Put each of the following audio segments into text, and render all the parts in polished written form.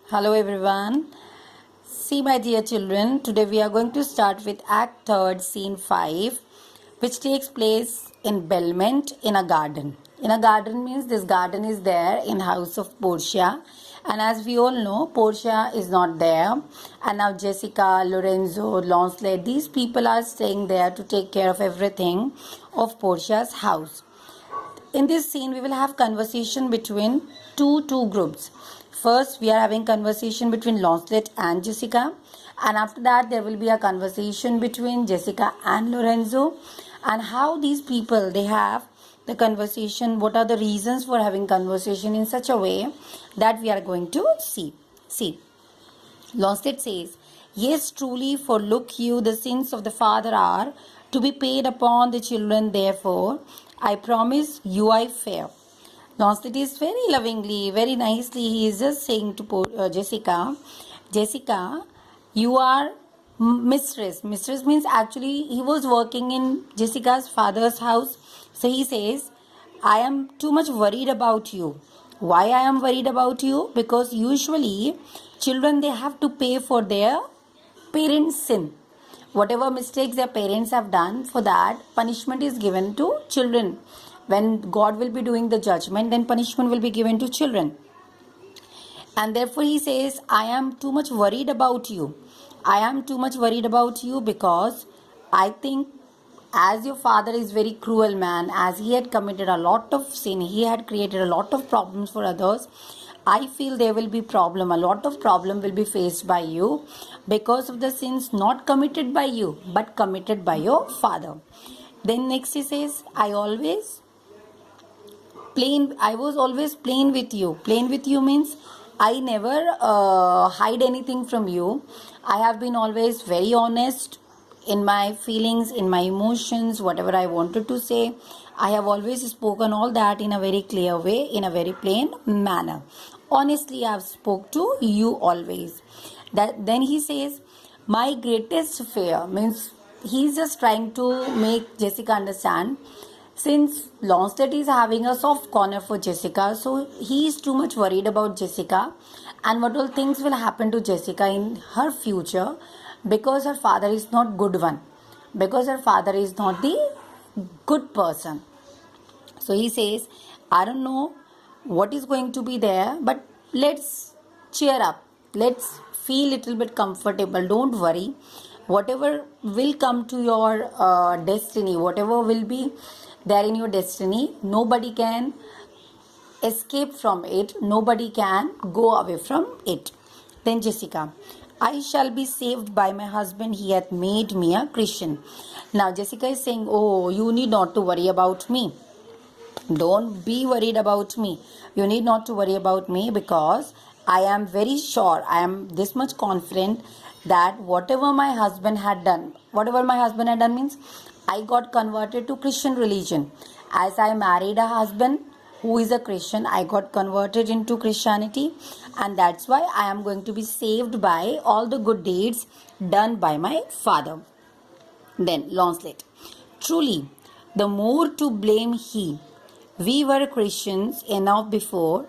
Hello everyone. See my dear children, today we are going to start with Act 3rd, Scene 5, which takes place in Belmont in a garden. In a garden means this garden is there in house of Portia, and as we all know, Portia is not there, and now Jessica, Lorenzo, Lancelot, these people are staying there to take care of everything of Portia's house. In this scene we will have conversation between two groups. First we are having conversation between Lancelot and Jessica, and after that there will be a conversation between Jessica and Lorenzo, and how these people they have the conversation, what are the reasons for having conversation in such a way that we are going to see. Lancelot says, "Yes, truly, for look you, the sins of the father are to be paid upon the children, therefore, I promise you I fear." Lancelot is very lovingly, very nicely, he is just saying to Jessica, Jessica, you are mistress. Mistress means actually he was working in Jessica's father's house. So he says, I am too much worried about you. Why I am worried about you? Because usually children they have to pay for their parents' sin. Whatever mistakes their parents have done, for that punishment is given to children. When God will be doing the judgment, then punishment will be given to children. And therefore he says, I am too much worried about you. I am too much worried about you because I think as your father is very cruel man, as he had committed a lot of sin, he had created a lot of problems for others. I feel there will be problem, a lot of problem will be faced by you because of the sins not committed by you but committed by your father. Then next he says, I was always plain with you. Plain with you means I never hide anything from you. I have been always very honest in my feelings, in my emotions, whatever I wanted to say. I have always spoken all that in a very clear way, in a very plain manner. Honestly, I have spoke to you always. Then he says, my greatest fear, means he's just trying to make Jessica understand. Since Lancelot is having a soft corner for Jessica, so he is too much worried about Jessica and what all things will happen to Jessica in her future, because her father is not good one, because her father is not the good person. So he says, I don't know what is going to be there, but let's cheer up, let's feel little bit comfortable, don't worry. Whatever will come to your destiny, whatever will be there in your destiny, nobody can escape from it, nobody can go away from it. Then Jessica, I shall be saved by my husband, he hath made me a Christian. Now Jessica is saying, oh, you need not to worry about me, don't be worried about me, you need not to worry about me, because I am very sure, I am this much confident that whatever my husband had done means I got converted to Christian religion. As I married a husband who is a Christian, I got converted into Christianity, and that's why I am going to be saved by all the good deeds done by my father. Then Lancelot, truly, the more to blame he. We were Christians enough before,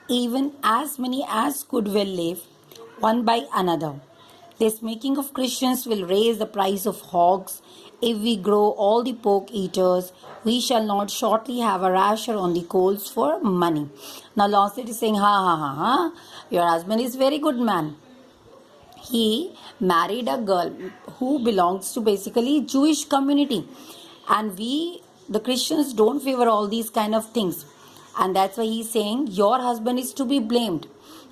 even as many as could well live, one by another. This making of Christians will raise the price of hogs. If we grow all the pork eaters, we shall not shortly have a rasher on the coals for money. Now Lancelot is saying, ha, your husband is very good man. He married a girl who belongs to basically Jewish community, and we the Christians don't favor all these kind of things, and that's why he's saying your husband is to be blamed.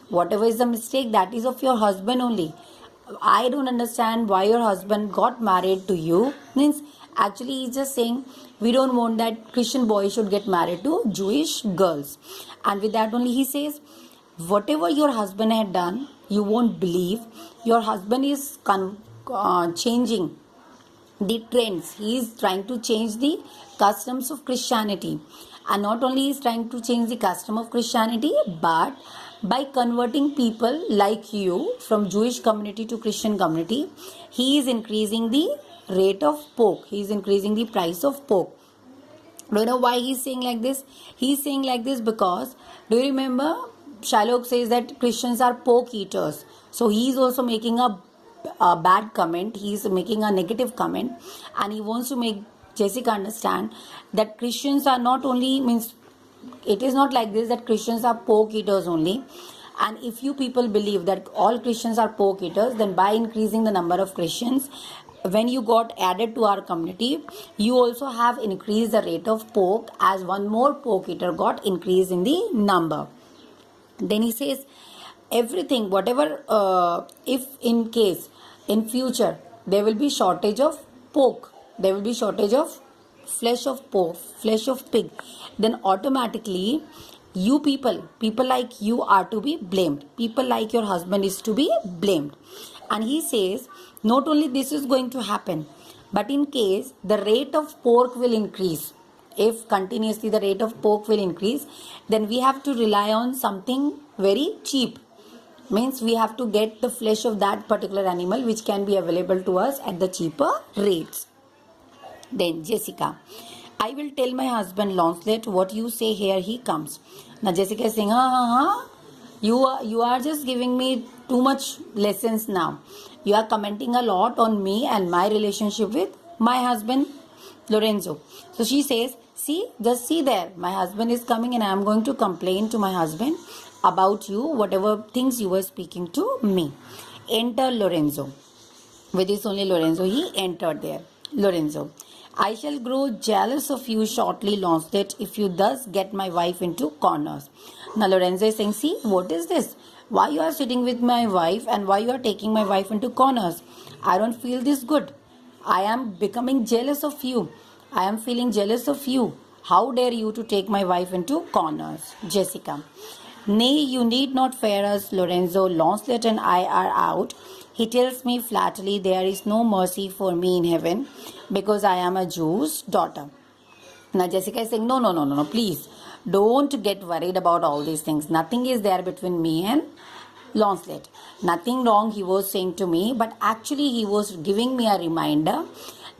Whatever is the mistake, that is of your husband only. I don't understand why your husband got married to you. Means actually he's just saying we don't want that Christian boy should get married to Jewish girls. And with that only he says, whatever your husband had done, you won't believe. Your husband is changing the trends. He is trying to change the customs of Christianity. And not only is trying to change the custom of Christianity, but by converting people like you from Jewish community to Christian community, he is increasing the rate of pork. He is increasing the price of pork. Do you know why he is saying like this? He is saying like this because, do you remember Shylock says that Christians are pork eaters. So he is also making a bad comment. He is making a negative comment, and he wants to make Jessica understand that Christians are not only means it is not like this that Christians are pork eaters only. And if you people believe that all Christians are pork eaters, then by increasing the number of Christians, when you got added to our community, you also have increased the rate of pork, as one more pork eater got increased in the number. Then he says everything, whatever, if in case in future there will be shortage of pork, there will be shortage of flesh of pork, flesh of pig, then automatically you people like you are to be blamed. People like your husband is to be blamed. And he says not only this is going to happen, but in case the rate of pork will increase, if continuously the rate of pork will increase, then we have to rely on something very cheap. Means we have to get the flesh of that particular animal which can be available to us at the cheaper rates. Then Jessica, I will tell my husband Launcelot what you say, here he comes. Now Jessica is saying, you are just giving me too much lessons now. You are commenting a lot on me and my relationship with my husband Lorenzo. So she says, see, just see there, my husband is coming and I am going to complain to my husband about you, whatever things you were speaking to me. Enter Lorenzo. With this only Lorenzo, he entered there. Lorenzo, I shall grow jealous of you shortly, Launcelot, if you thus get my wife into corners. Now Lorenzo is saying, see, what is this? Why you are sitting with my wife and why you are taking my wife into corners? I don't feel this good. I am becoming jealous of you. I am feeling jealous of you. How dare you to take my wife into corners? Jessica, nay, you need not fear us, Lorenzo. Launcelot and I are out. He tells me flatly there is no mercy for me in heaven because I am a Jew's daughter. Now Jessica is saying, no, please don't get worried about all these things. Nothing is there between me and Launcelot. Nothing wrong he was saying to me, but actually he was giving me a reminder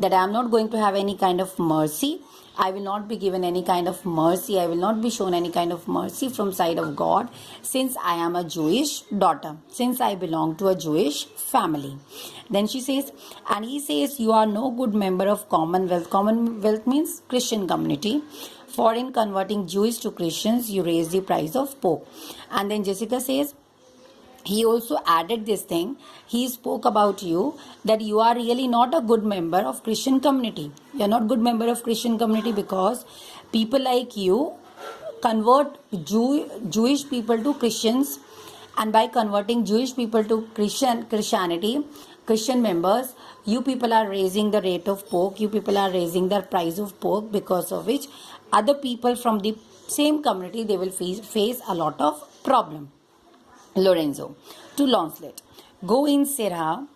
that I am not going to have any kind of mercy. I will not be given any kind of mercy. I will not be shown any kind of mercy from side of God, since I am a Jewish daughter, since I belong to a Jewish family. Then she says, and he says, you are no good member of Commonwealth. Commonwealth means Christian community. For in converting Jews to Christians, you raise the price of pork. And then Jessica says, he also added this thing. He spoke about you that you are really not a good member of Christian community. You are not good member of Christian community because people like you convert Jewish people to Christians, and by converting Jewish people to Christianity, Christian members, you people are raising the rate of pork. You people are raising the price of pork, because of which other people from the same community, they will face a lot of problem. Lorenzo to Launcelot, go in, Sirha,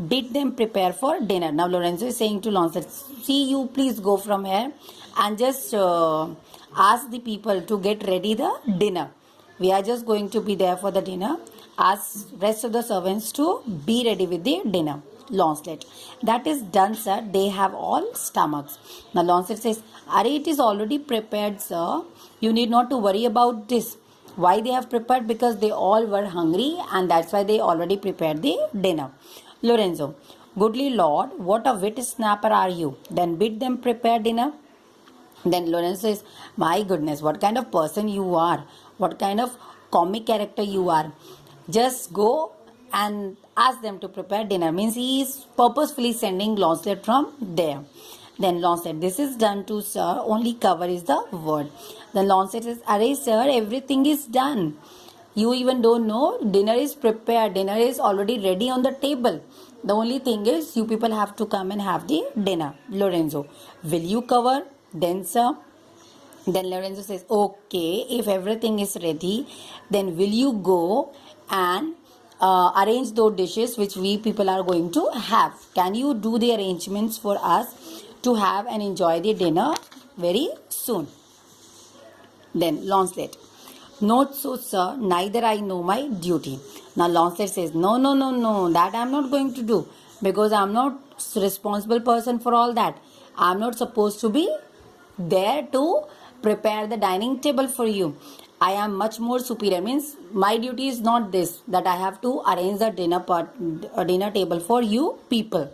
bid them prepare for dinner. Now Lorenzo is saying to Launcelot, see, you please go from here and just ask the people to get ready the dinner. We are just going to be there for the dinner. Ask rest of the servants to be ready with the dinner. Launcelot, that is done, sir. They have all stomachs. Now Launcelot says, it is already prepared, sir. You need not to worry about this. Why they have prepared? Because they all were hungry, and that's why they already prepared the dinner. Lorenzo, goodly Lord, what a wit snapper are you. Then bid them prepare dinner. Then Lorenzo says, my goodness, what kind of person you are. What kind of comic character you are. Just go and ask them to prepare dinner. Means he is purposefully sending Launcelot from there. Then Launcelot, this is done too, sir. Only cover is the word. Then Launcelot says, array, sir, everything is done. You even don't know. Dinner is prepared. Dinner is already ready on the table. The only thing is, you people have to come and have the dinner. Lorenzo, will you cover? Then, sir. Then Lorenzo says, okay, if everything is ready, then will you go and arrange those dishes which we people are going to have? Can you do the arrangements for us to have and enjoy the dinner very soon? Then Launcelot, not so, sir, neither I know my duty. Now Launcelot says, no, that I am not going to do, because I am not responsible person for all that. I am not supposed to be there to prepare the dining table for you. I am much more superior. Means my duty is not this, that I have to arrange the dinner table for you people.